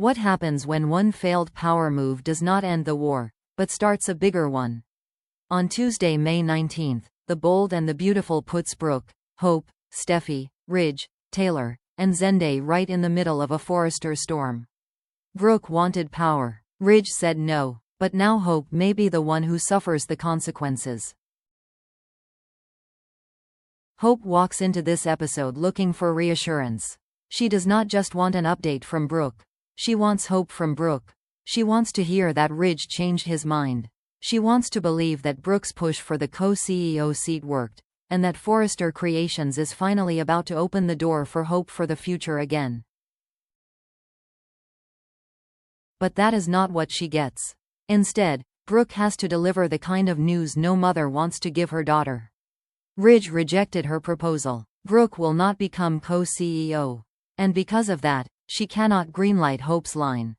What happens when one failed power move does not end the war, but starts a bigger one? On Tuesday, May 19, the Bold and the Beautiful puts Brooke, Hope, Steffi, Ridge, Taylor, and Zende right in the middle of a Forrester storm. Brooke wanted power. Ridge said no, but now Hope may be the one who suffers the consequences. Hope walks into this episode looking for reassurance. She does not just want an update from Brooke. She wants hope from Brooke. She wants to hear that Ridge changed his mind. She wants to believe that Brooke's push for the co-CEO seat worked, and that Forrester Creations is finally about to open the door for hope for the future again. But that is not what she gets. Instead, Brooke has to deliver the kind of news no mother wants to give her daughter. Ridge rejected her proposal. Brooke will not become co-CEO. And because of that, she cannot greenlight Hope's line.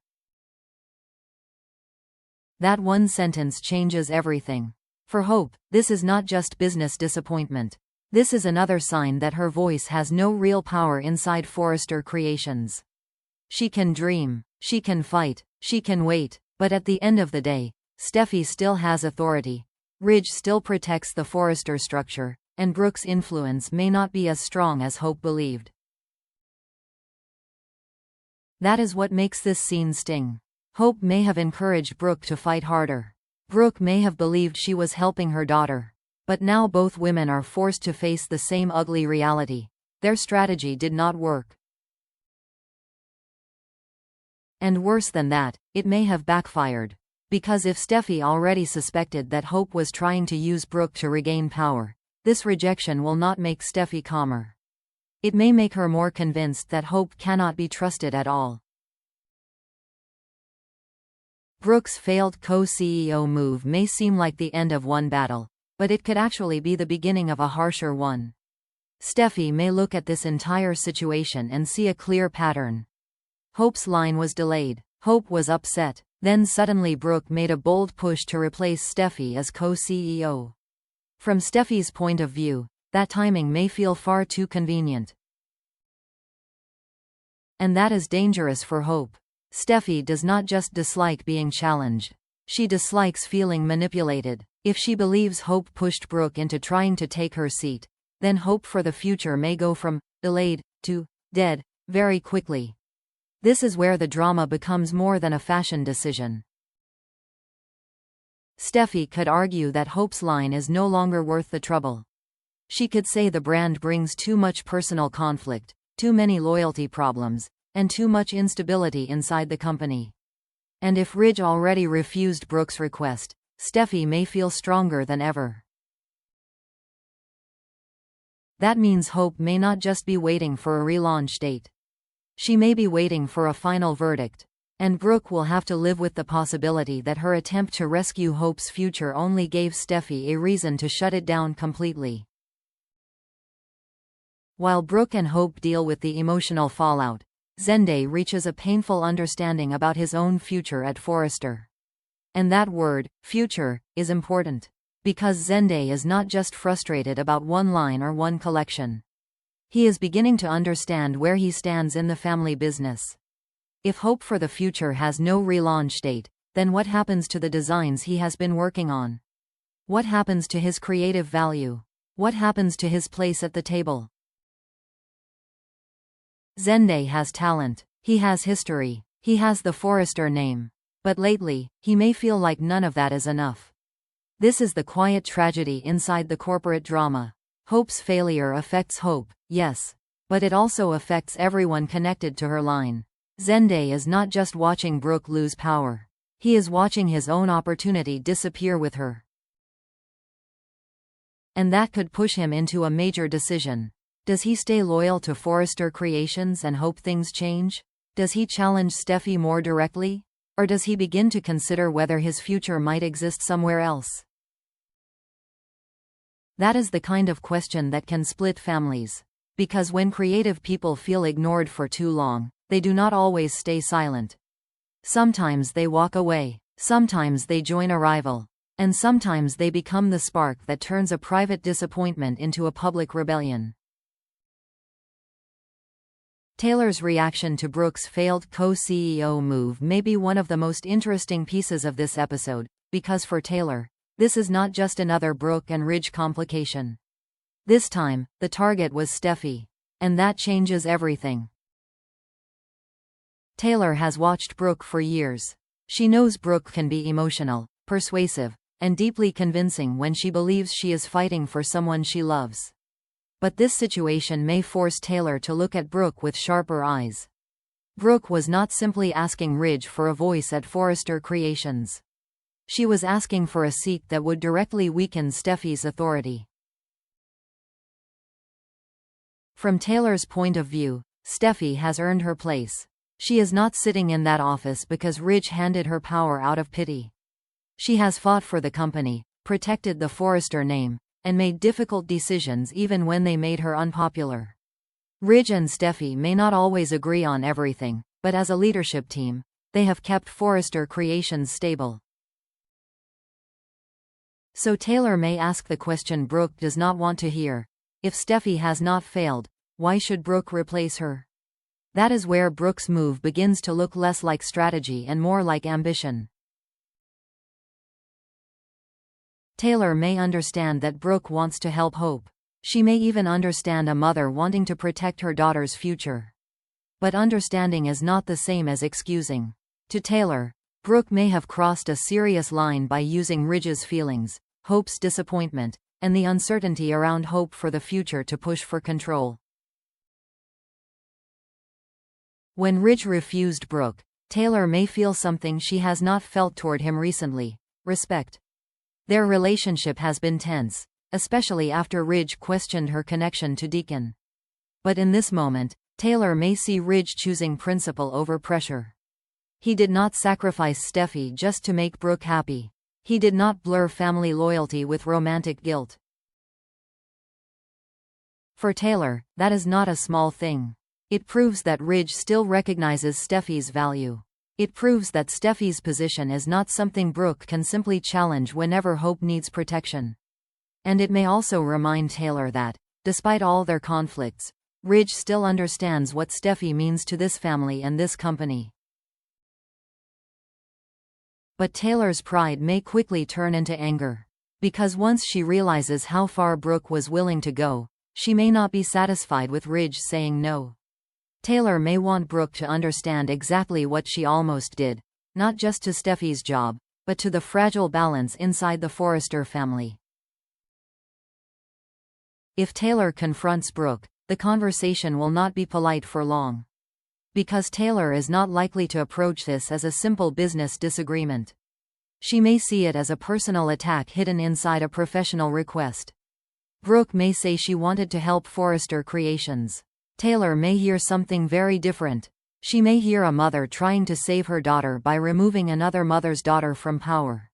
That one sentence changes everything. For Hope, this is not just business disappointment. This is another sign that her voice has no real power inside Forrester Creations. She can dream, she can fight, she can wait, but at the end of the day, Steffi still has authority. Ridge still protects the Forrester structure, and Brooke's influence may not be as strong as Hope believed. That is what makes this scene sting. Hope may have encouraged Brooke to fight harder. Brooke may have believed she was helping her daughter. But now both women are forced to face the same ugly reality. Their strategy did not work. And worse than that, it may have backfired. Because if Steffi already suspected that Hope was trying to use Brooke to regain power, this rejection will not make Steffi calmer. It may make her more convinced that Hope cannot be trusted at all. Brooke's failed co-CEO move may seem like the end of one battle, but it could actually be the beginning of a harsher one. Steffi may look at this entire situation and see a clear pattern. Hope's line was delayed. Hope was upset. Then suddenly Brooke made a bold push to replace Steffi as co-CEO. From Steffi's point of view, that timing may feel far too convenient. And that is dangerous for Hope. Steffi does not just dislike being challenged. She dislikes feeling manipulated. If she believes Hope pushed Brooke into trying to take her seat, then hope for the future may go from delayed to dead very quickly. This is where the drama becomes more than a fashion decision. Steffi could argue that Hope's line is no longer worth the trouble. She could say the brand brings too much personal conflict, too many loyalty problems, and too much instability inside the company. And if Ridge already refused Brooke's request, Steffi may feel stronger than ever. That means Hope may not just be waiting for a relaunch date. She may be waiting for a final verdict. And Brooke will have to live with the possibility that her attempt to rescue Hope's future only gave Steffi a reason to shut it down completely. While Brooke and Hope deal with the emotional fallout, Zende reaches a painful understanding about his own future at Forrester. And that word, future, is important. Because Zende is not just frustrated about one line or one collection. He is beginning to understand where he stands in the family business. If Hope for the future has no relaunch date, then what happens to the designs he has been working on? What happens to his creative value? What happens to his place at the table? Zende has talent. He has history. He has the Forrester name. But lately, he may feel like none of that is enough. This is the quiet tragedy inside the corporate drama. Hope's failure affects Hope, yes. But it also affects everyone connected to her line. Zende is not just watching Brooke lose power. He is watching his own opportunity disappear with her. And that could push him into a major decision. Does he stay loyal to Forrester Creations and hope things change? Does he challenge Steffi more directly? Or does he begin to consider whether his future might exist somewhere else? That is the kind of question that can split families. Because when creative people feel ignored for too long, they do not always stay silent. Sometimes they walk away, sometimes they join a rival, and sometimes they become the spark that turns a private disappointment into a public rebellion. Taylor's reaction to Brooke's failed co-CEO move may be one of the most interesting pieces of this episode, because for Taylor, this is not just another Brooke and Ridge complication. This time, the target was Steffi. And that changes everything. Taylor has watched Brooke for years. She knows Brooke can be emotional, persuasive, and deeply convincing when she believes she is fighting for someone she loves. But this situation may force Taylor to look at Brooke with sharper eyes. Brooke was not simply asking Ridge for a voice at Forrester Creations. She was asking for a seat that would directly weaken Steffi's authority. From Taylor's point of view, Steffi has earned her place. She is not sitting in that office because Ridge handed her power out of pity. She has fought for the company, protected the Forrester name, and made difficult decisions even when they made her unpopular. Ridge and Steffi may not always agree on everything, but as a leadership team, they have kept Forrester Creations stable. So Taylor may ask the question Brooke does not want to hear. If Steffi has not failed, why should Brooke replace her? That is where Brooke's move begins to look less like strategy and more like ambition. Taylor may understand that Brooke wants to help Hope. She may even understand a mother wanting to protect her daughter's future. But understanding is not the same as excusing. To Taylor, Brooke may have crossed a serious line by using Ridge's feelings, Hope's disappointment, and the uncertainty around Hope for the future to push for control. When Ridge refused Brooke, Taylor may feel something she has not felt toward him recently: respect. Their relationship has been tense, especially after Ridge questioned her connection to Deacon. But in this moment, Taylor may see Ridge choosing principle over pressure. He did not sacrifice Steffi just to make Brooke happy. He did not blur family loyalty with romantic guilt. For Taylor, that is not a small thing. It proves that Ridge still recognizes Steffi's value. It proves that Steffi's position is not something Brooke can simply challenge whenever Hope needs protection. And it may also remind Taylor that, despite all their conflicts, Ridge still understands what Steffi means to this family and this company. But Taylor's pride may quickly turn into anger. Because once she realizes how far Brooke was willing to go, she may not be satisfied with Ridge saying no. Taylor may want Brooke to understand exactly what she almost did, not just to Steffi's job, but to the fragile balance inside the Forrester family. If Taylor confronts Brooke, the conversation will not be polite for long. Because Taylor is not likely to approach this as a simple business disagreement. She may see it as a personal attack hidden inside a professional request. Brooke may say she wanted to help Forrester Creations. Taylor may hear something very different. She may hear a mother trying to save her daughter by removing another mother's daughter from power.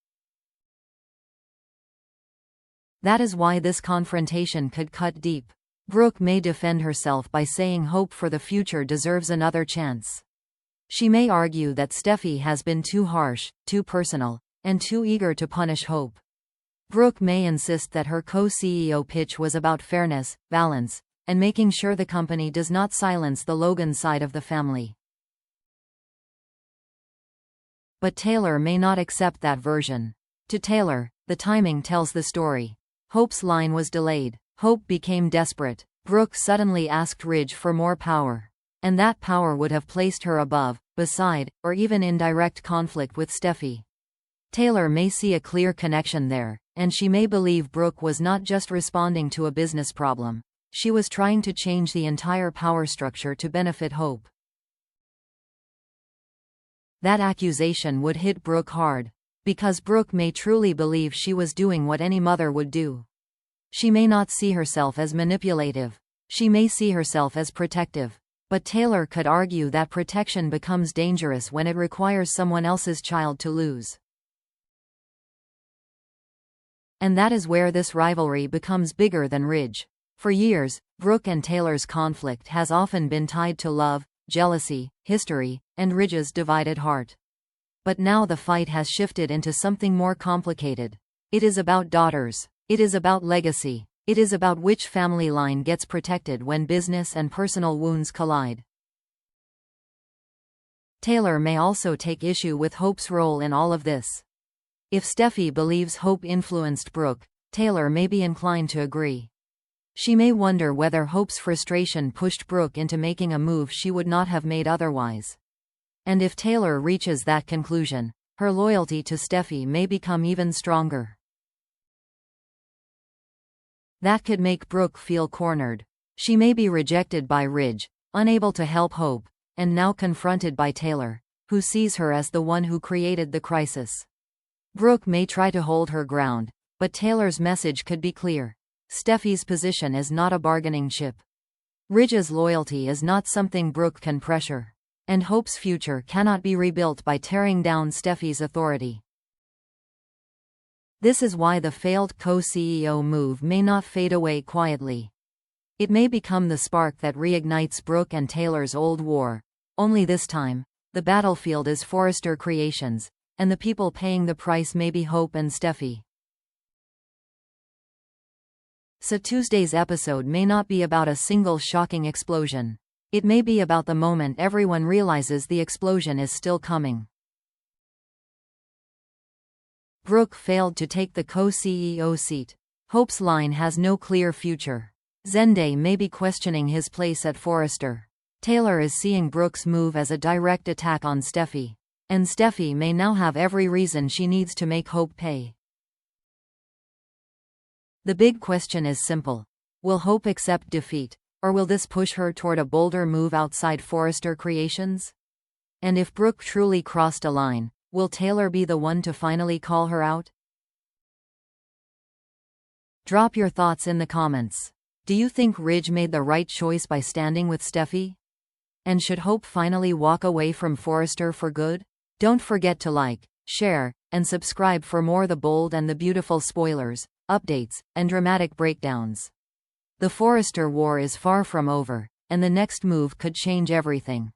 That is why this confrontation could cut deep. Brooke may defend herself by saying Hope for the future deserves another chance. She may argue that Steffi has been too harsh, too personal, and too eager to punish Hope. Brooke may insist that her co-CEO pitch was about fairness, balance, and making sure the company does not silence the Logan side of the family. But Taylor may not accept that version. To Taylor, the timing tells the story. Hope's line was delayed. Hope became desperate. Brooke suddenly asked Ridge for more power. And that power would have placed her above, beside, or even in direct conflict with Steffi. Taylor may see a clear connection there, and she may believe Brooke was not just responding to a business problem. She was trying to change the entire power structure to benefit Hope. That accusation would hit Brooke hard, because Brooke may truly believe she was doing what any mother would do. She may not see herself as manipulative. She may see herself as protective. But Taylor could argue that protection becomes dangerous when it requires someone else's child to lose. And that is where this rivalry becomes bigger than Ridge. For years, Brooke and Taylor's conflict has often been tied to love, jealousy, history, and Ridge's divided heart. But now the fight has shifted into something more complicated. It is about daughters. It is about legacy. It is about which family line gets protected when business and personal wounds collide. Taylor may also take issue with Hope's role in all of this. If Steffi believes Hope influenced Brooke, Taylor may be inclined to agree. She may wonder whether Hope's frustration pushed Brooke into making a move she would not have made otherwise. And if Taylor reaches that conclusion, her loyalty to Steffi may become even stronger. That could make Brooke feel cornered. She may be rejected by Ridge, unable to help Hope, and now confronted by Taylor, who sees her as the one who created the crisis. Brooke may try to hold her ground, but Taylor's message could be clear. Steffi's position is not a bargaining chip. Ridge's loyalty is not something Brooke can pressure. And Hope's future cannot be rebuilt by tearing down Steffi's authority. This is why the failed co-CEO move may not fade away quietly. It may become the spark that reignites Brooke and Taylor's old war, only this time, the battlefield is Forrester Creations, and the people paying the price may be Hope and Steffi. So Tuesday's episode may not be about a single shocking explosion. It may be about the moment everyone realizes the explosion is still coming. Brooke failed to take the co-CEO seat. Hope's line has no clear future. Zende may be questioning his place at Forrester. Taylor is seeing Brooke's move as a direct attack on Steffi. And Steffi may now have every reason she needs to make Hope pay. The big question is simple. Will Hope accept defeat, or will this push her toward a bolder move outside Forrester Creations? And if Brooke truly crossed a line, will Taylor be the one to finally call her out? Drop your thoughts in the comments. Do you think Ridge made the right choice by standing with Steffi? And should Hope finally walk away from Forrester for good? Don't forget to like, share, and subscribe for more the bold and the beautiful spoilers, updates, and dramatic breakdowns. The Forrester war is far from over, and the next move could change everything.